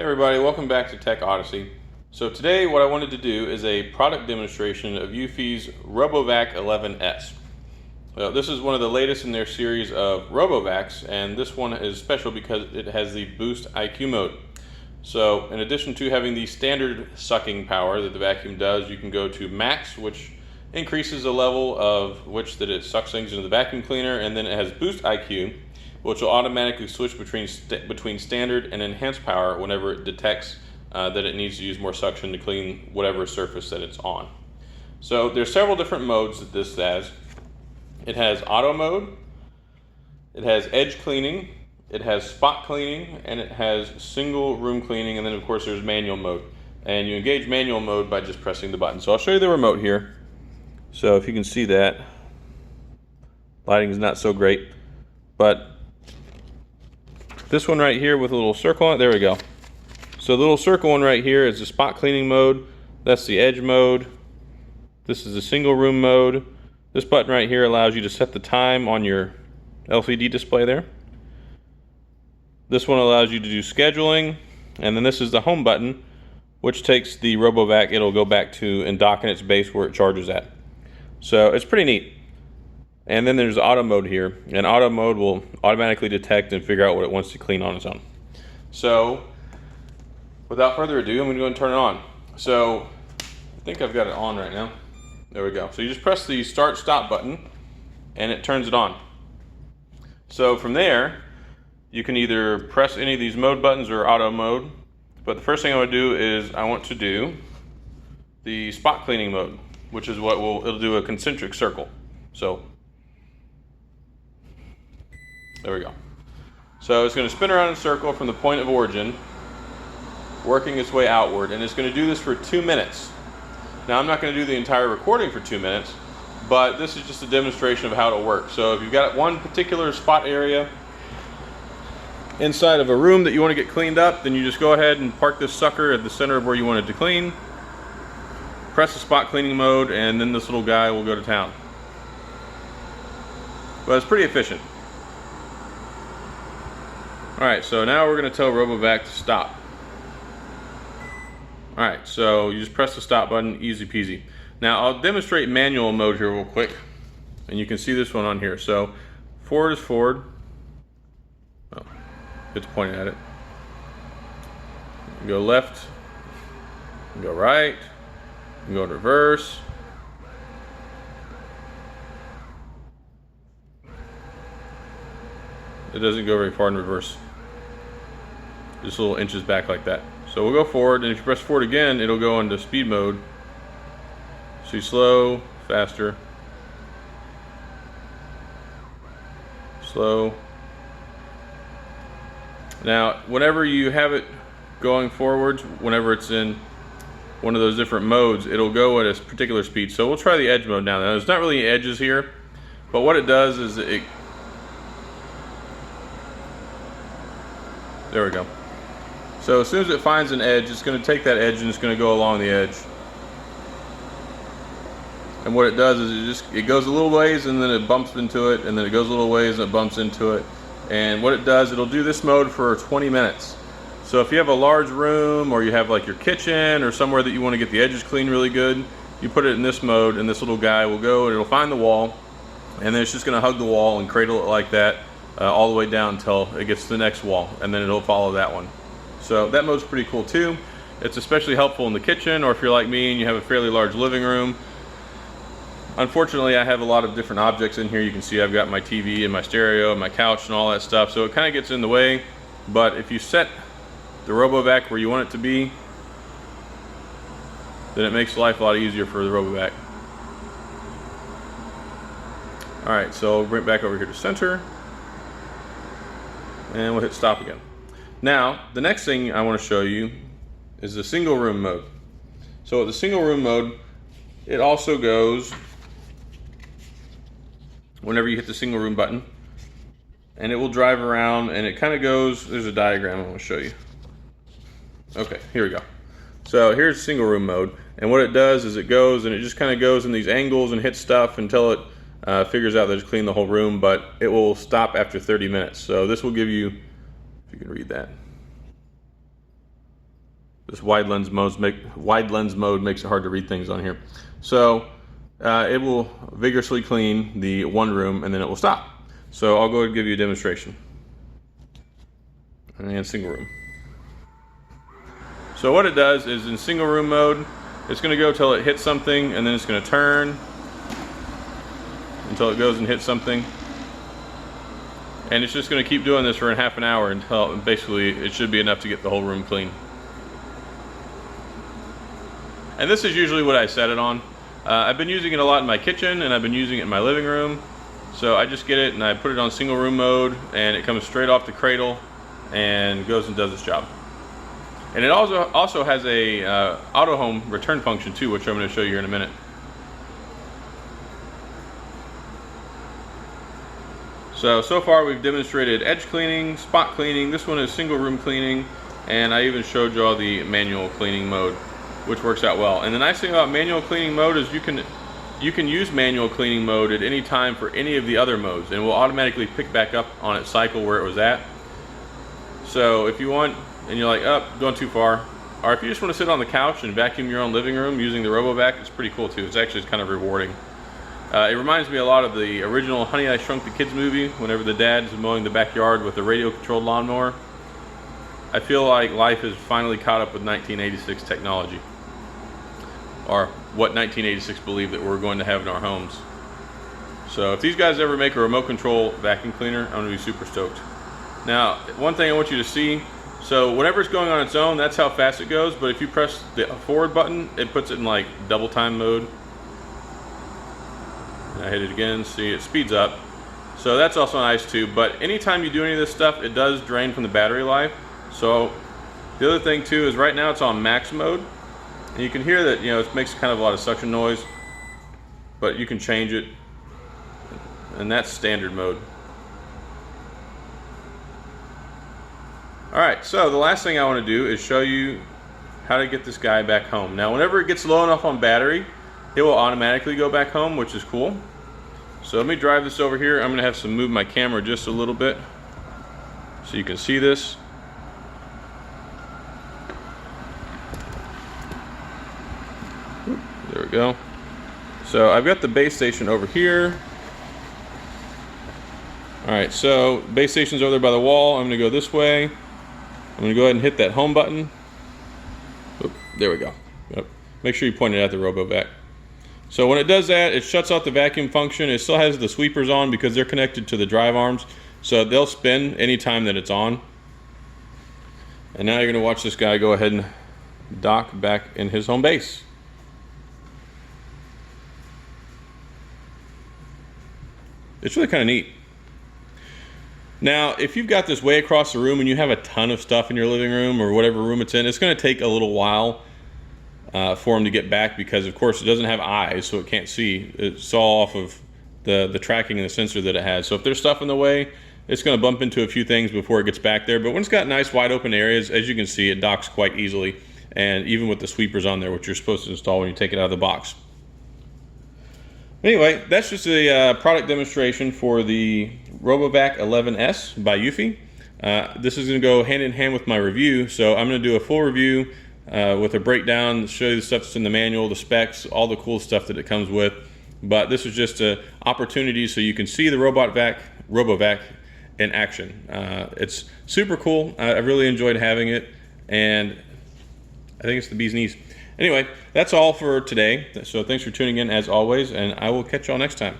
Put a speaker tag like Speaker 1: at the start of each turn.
Speaker 1: Hey everybody, welcome back to Tech Odyssey. So today what I wanted to do is a product demonstration of EUFY's RoboVac 11S. This is one of the latest in their series of RoboVacs, and this one is special because it has the Boost IQ mode. So in addition to having the standard sucking power that the vacuum does, you can go to Max, which increases the level of which that it sucks things into the vacuum cleaner, and then it has Boost IQ, which will automatically switch between standard and enhanced power whenever it detects that it needs to use more suction to clean whatever surface that it's on. So there's several different modes that this has. It has auto mode, it has edge cleaning, it has spot cleaning, and it has single room cleaning, and then of course there's manual mode. And you engage manual mode by just pressing the button. So I'll show you the remote here. So if you can see that, lighting is not so great, but this one right here with a little circle on it, there we go. So the little circle one right here is the spot cleaning mode. That's the edge mode. This is the single room mode. This button right here allows you to set the time on your LCD display there. This one allows you to do scheduling. And then this is the home button, which takes the RoboVac, it'll go back to and dock in its base where it charges at. So it's pretty neat. And then there's auto mode here, and auto mode will automatically detect and figure out what it wants to clean on its own. So without further ado, I'm going to go and turn it on. So I think I've got it on right now. There we go. So you just press the start stop button and it turns it on. So from there you can either press any of these mode buttons or auto mode, but the first thing I want to do is I want to do the spot cleaning mode, which is what it'll do a concentric circle. So there we go. So it's going to spin around in a circle from the point of origin, working its way outward, and it's going to do this for 2 minutes. Now I'm not going to do the entire recording for 2 minutes, but this is just a demonstration of how it'll work. So if you've got one particular spot area inside of a room that you want to get cleaned up, then you just go ahead and park this sucker at the center of where you want it to clean, press the spot cleaning mode, and then this little guy will go to town. But it's pretty efficient. Alright, so now we're going to tell RoboVac to stop. Alright, so you just press the stop button, easy peasy. Now I'll demonstrate manual mode here real quick, and you can see this one on here. So forward is forward. Oh, it's pointing at it. You go left, you go right, you go in reverse. It doesn't go very far in reverse. Just little inches back like that. So we'll go forward, and if you press forward again, it'll go into speed mode. So you slow, faster, slow. Now, whenever you have it going forwards, whenever it's in one of those different modes, it'll go at a particular speed. So we'll try the edge mode now. Now there's not really any edges here, but what it does is there we go. So as soon as it finds an edge, it's going to take that edge and it's going to go along the edge. And what it does is it goes a little ways and then it bumps into it, and then it goes a little ways and it bumps into it. And what it does, it'll do this mode for 20 minutes. So if you have a large room, or you have like your kitchen or somewhere that you want to get the edges clean really good, you put it in this mode, and this little guy will go and it'll find the wall, and then it's just going to hug the wall and cradle it like that all the way down until it gets to the next wall, and then it'll follow that one. So that mode's pretty cool too. It's especially helpful in the kitchen, or if you're like me and you have a fairly large living room. Unfortunately, I have a lot of different objects in here. You can see I've got my TV and my stereo and my couch and all that stuff, so it kind of gets in the way. But if you set the RoboVac where you want it to be, then it makes life a lot easier for the RoboVac. Alright, so we'll bring it back over here to center, and we'll hit stop again. Now, the next thing I want to show you is the single room mode. So with the single room mode, it also goes whenever you hit the single room button, and it will drive around, and it kind of goes, there's a diagram I want to show you. Okay, here we go. So here's single room mode, and what it does is it goes and it just kind of goes in these angles and hits stuff until it figures out that it's cleaned the whole room, but it will stop after 30 minutes. So this will give you, if you can read that. This wide lens mode makes it hard to read things on here. So it will vigorously clean the one room and then it will stop. So I'll go ahead and give you a demonstration. And single room. So what it does is in single room mode, it's going to go till it hits something, and then it's going to turn until it goes and hits something. And it's just going to keep doing this for half an hour until basically it should be enough to get the whole room clean. And this is usually what I set it on. I've been using it a lot in my kitchen, and I've been using it in my living room. So I just get it and I put it on single room mode, and it comes straight off the cradle and goes and does its job. And it also has a auto home return function too, which I'm going to show you here in a minute. So far we've demonstrated edge cleaning, spot cleaning. This one is single room cleaning, and I even showed you all the manual cleaning mode, which works out well. And the nice thing about manual cleaning mode is you can use manual cleaning mode at any time for any of the other modes, and it will automatically pick back up on its cycle where it was at. So if you want, and you're like, oh, going too far, or if you just want to sit on the couch and vacuum your own living room using the RoboVac, it's pretty cool too. It's actually kind of rewarding. It reminds me a lot of the original Honey, I Shrunk the Kids movie, whenever the dad's mowing the backyard with a radio-controlled lawnmower. I feel like life has finally caught up with 1986 technology, or what 1986 believed that we're going to have in our homes. So if these guys ever make a remote control vacuum cleaner, I'm going to be super stoked. Now, one thing I want you to see, so whenever it's going on its own, that's how fast it goes, but if you press the forward button, it puts it in like double time mode. And I hit it again, see it speeds up. So that's also nice too, but anytime you do any of this stuff, it does drain from the battery life. So the other thing too is right now it's on max mode, and you can hear that, you know, it makes kind of a lot of suction noise, but you can change it, and that's standard mode. Alright, so the last thing I want to do is show you how to get this guy back home. Now whenever it gets low enough on battery, it will automatically go back home, which is cool. So let me drive this over here. I'm going to have to move my camera just a little bit so you can see this. There we go. So I've got the base station over here. Alright, so base station's over there by the wall. I'm going to go this way. I'm going to go ahead and hit that home button. Oop, there we go. Yep. Make sure you point it at the RoboVac. So when it does that, it shuts off the vacuum function. It still has the sweepers on because they're connected to the drive arms. So they'll spin anytime that it's on. And now you're going to watch this guy go ahead and dock back in his home base. It's really kind of neat. Now, if you've got this way across the room and you have a ton of stuff in your living room or whatever room it's in, it's going to take a little while for him to get back because, of course, it doesn't have eyes, so it can't see. It's all off of the tracking and the sensor that it has. So if there's stuff in the way, it's going to bump into a few things before it gets back there. But when it's got nice wide open areas, as you can see, it docks quite easily. And even with the sweepers on there, which you're supposed to install when you take it out of the box. Anyway, that's just a product demonstration for the RoboVac 11S by EUFY. This is going to go hand in hand with my review, so I'm going to do a full review with a breakdown, show you the stuff that's in the manual, the specs, all the cool stuff that it comes with. But this is just an opportunity so you can see the RoboVac in action. It's super cool. I really enjoyed having it, and I think it's the bee's knees. Anyway, that's all for today. So thanks for tuning in as always, and I will catch y'all next time.